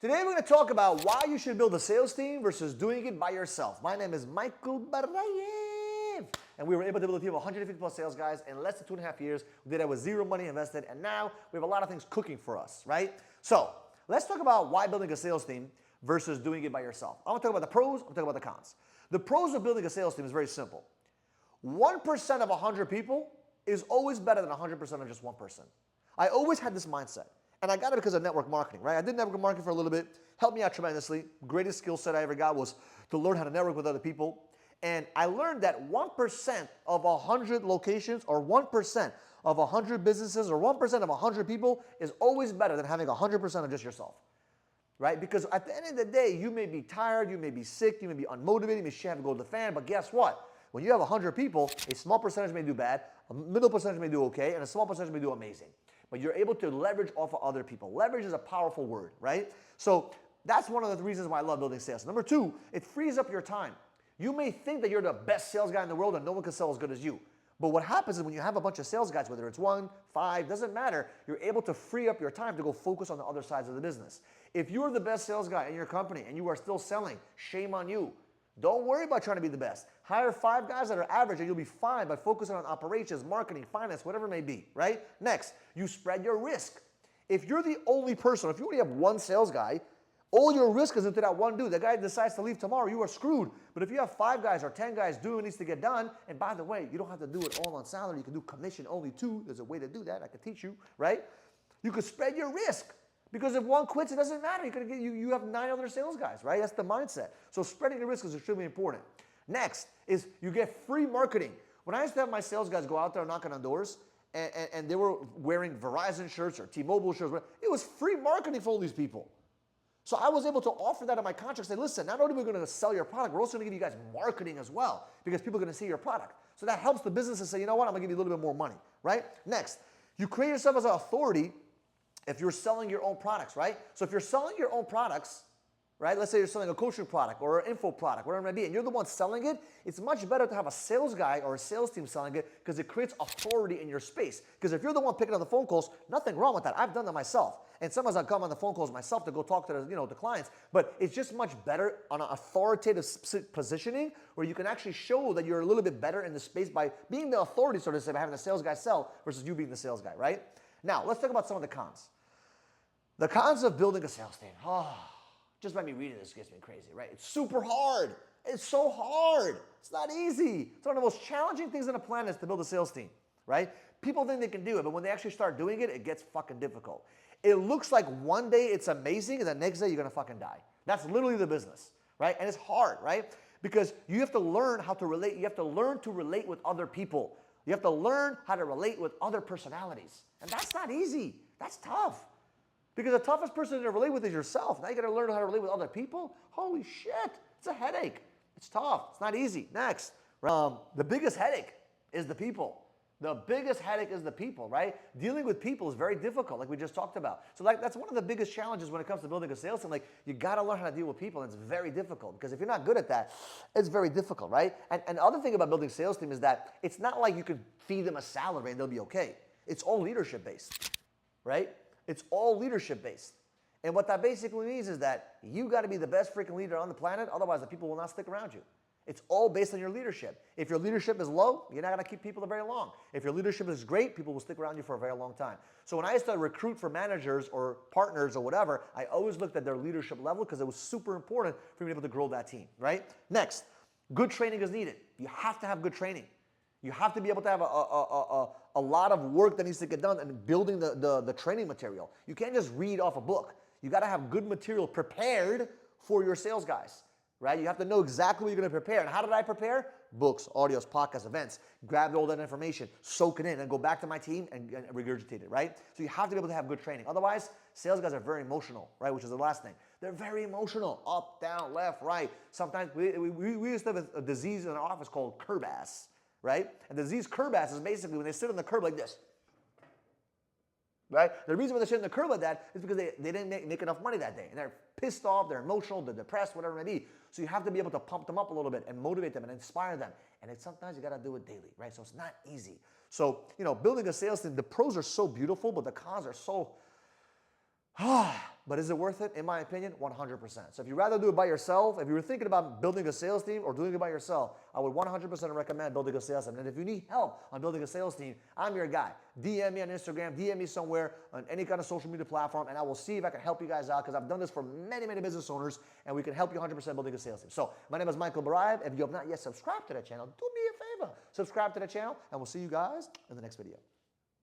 Today we're going to talk about why you should build a sales team versus doing it by yourself. My name is Michael Barayev, and we were able to build a team of 150 plus sales guys in less than 2.5 years. We did that with zero money invested, and now we have a lot of things cooking for us, right? So let's talk about why building a sales team versus doing it by yourself. I'm going to talk about the pros, I'm going to talk about the cons. The pros of building a sales team is very simple. 1% of 100 people is always better than 100% of just one person. I always had this mindset. And I got it because of network marketing, right? I did network marketing for a little bit, helped me out tremendously. Greatest skill set I ever got was to learn how to network with other people. And I learned that 1% of 100 locations or 1% of 100 businesses or 1% of 100 people is always better than having 100% of just yourself, right? Because at the end of the day, you may be tired, you may be sick, you may be unmotivated, you may have to go to the fan, but guess what? When you have 100 people, a small percentage may do bad, a middle percentage may do okay, and a small percentage may do amazing. But you're able to leverage off of other people. Leverage is a powerful word, right? So that's one of the reasons why I love building sales. Number two, it frees up your time. You may think that you're the best sales guy in the world and no one can sell as good as you. But what happens is when you have a bunch of sales guys, whether it's 1, 5, doesn't matter, you're able to free up your time to go focus on the other sides of the business. If you're the best sales guy in your company and you are still selling, shame on you. Don't worry about trying to be the best. Hire 5 guys that are average and you'll be fine by focusing on operations, marketing, finance, whatever it may be, right? Next, you spread your risk. If you're the only person, if you only have one sales guy, all your risk is into that one dude. The guy decides to leave tomorrow, you are screwed. But if you have 5 guys or 10 guys doing what needs to get done, and by the way, you don't have to do it all on salary. You can do commission only too. There's a way to do that. I can teach you, right? You could spread your risk. Because if one quits, it doesn't matter. You have 9 other sales guys, right? That's the mindset. So spreading the risk is extremely important. Next is you get free marketing. When I used to have my sales guys go out there knocking on doors, and they were wearing Verizon shirts or T-Mobile shirts, it was free marketing for all these people. So I was able to offer that in my contract, say, listen, not only are we going to sell your product, we're also going to give you guys marketing as well because people are going to see your product. So that helps the business to say, you know what, I'm going to give you a little bit more money, right? Next, you create yourself as an authority if you're selling your own products, right? So if you're selling your own products, right? Let's say you're selling a coaching product or an info product, whatever it may be, and you're the one selling it, it's much better to have a sales guy or a sales team selling it because it creates authority in your space. Because if you're the one picking up the phone calls, nothing wrong with that. I've done that myself. And sometimes I come on the phone calls myself to go talk to the clients, but it's just much better on an authoritative positioning where you can actually show that you're a little bit better in the space by being the authority, so to say, by having the sales guy sell versus you being the sales guy, right? Now, let's talk about some of the cons. The cons of building a sales team. Just by me reading this gets me crazy, right? It's super hard. It's so hard. It's not easy. It's one of the most challenging things on the planet is to build a sales team, right? People think they can do it, but when they actually start doing it, it gets fucking difficult. It looks like one day it's amazing, and the next day you're gonna fucking die. That's literally the business, right? And it's hard, right? Because you have to learn how to relate. You have to learn to relate with other people. You have to learn how to relate with other personalities. And that's not easy. That's tough. Because the toughest person to relate with is yourself. Now you got to learn how to relate with other people. Holy shit, it's a headache. It's tough. It's not easy. Next, the biggest headache is the people. The biggest headache is the people, right? Dealing with people is very difficult, like we just talked about. So that's one of the biggest challenges when it comes to building a sales team. Like you got to learn how to deal with people, and it's very difficult because if you're not good at that, it's very difficult, right? And the other thing about building a sales team is that it's not like you can feed them a salary and they'll be okay. It's all leadership based, right? It's all leadership based. And what that basically means is that you got to be the best freaking leader on the planet. Otherwise, the people will not stick around you. It's all based on your leadership. If your leadership is low, you're not going to keep people very long. If your leadership is great, people will stick around you for a very long time. So when I used to recruit for managers or partners or whatever, I always looked at their leadership level because it was super important for me to be able to grow that team, right? Next, good training is needed. You have to have good training. You have to be able to have a lot of work that needs to get done in building the training material. You can't just read off a book. You got to have good material prepared for your sales guys, right? You have to know exactly what you're going to prepare. And how did I prepare? Books, audios, podcasts, events. Grab all that information, soak it in, and go back to my team and regurgitate it, right? So you have to be able to have good training. Otherwise, sales guys are very emotional, right? Which is the last thing. They're very emotional, up, down, left, right. Sometimes we used to have a disease in our office called curb ass. Right? And the disease curb ass is basically when they sit on the curb like this. Right? The reason why they sit on the curb like that is because they didn't make enough money that day. And they're pissed off, they're emotional, they're depressed, whatever it may be. So you have to be able to pump them up a little bit and motivate them and inspire them. And sometimes you got to do it daily, right? So it's not easy. So, building a sales team, the pros are so beautiful, but the cons are so But is it worth it? In my opinion, 100%. So if you'd rather do it by yourself, if you were thinking about building a sales team or doing it by yourself, I would 100% recommend building a sales team. And if you need help on building a sales team, I'm your guy. DM me on Instagram, DM me somewhere on any kind of social media platform, and I will see if I can help you guys out, because I've done this for many, many business owners, and we can help you 100% building a sales team. So my name is Michael Barayev. If you have not yet subscribed to the channel, do me a favor. Subscribe to the channel, and we'll see you guys in the next video.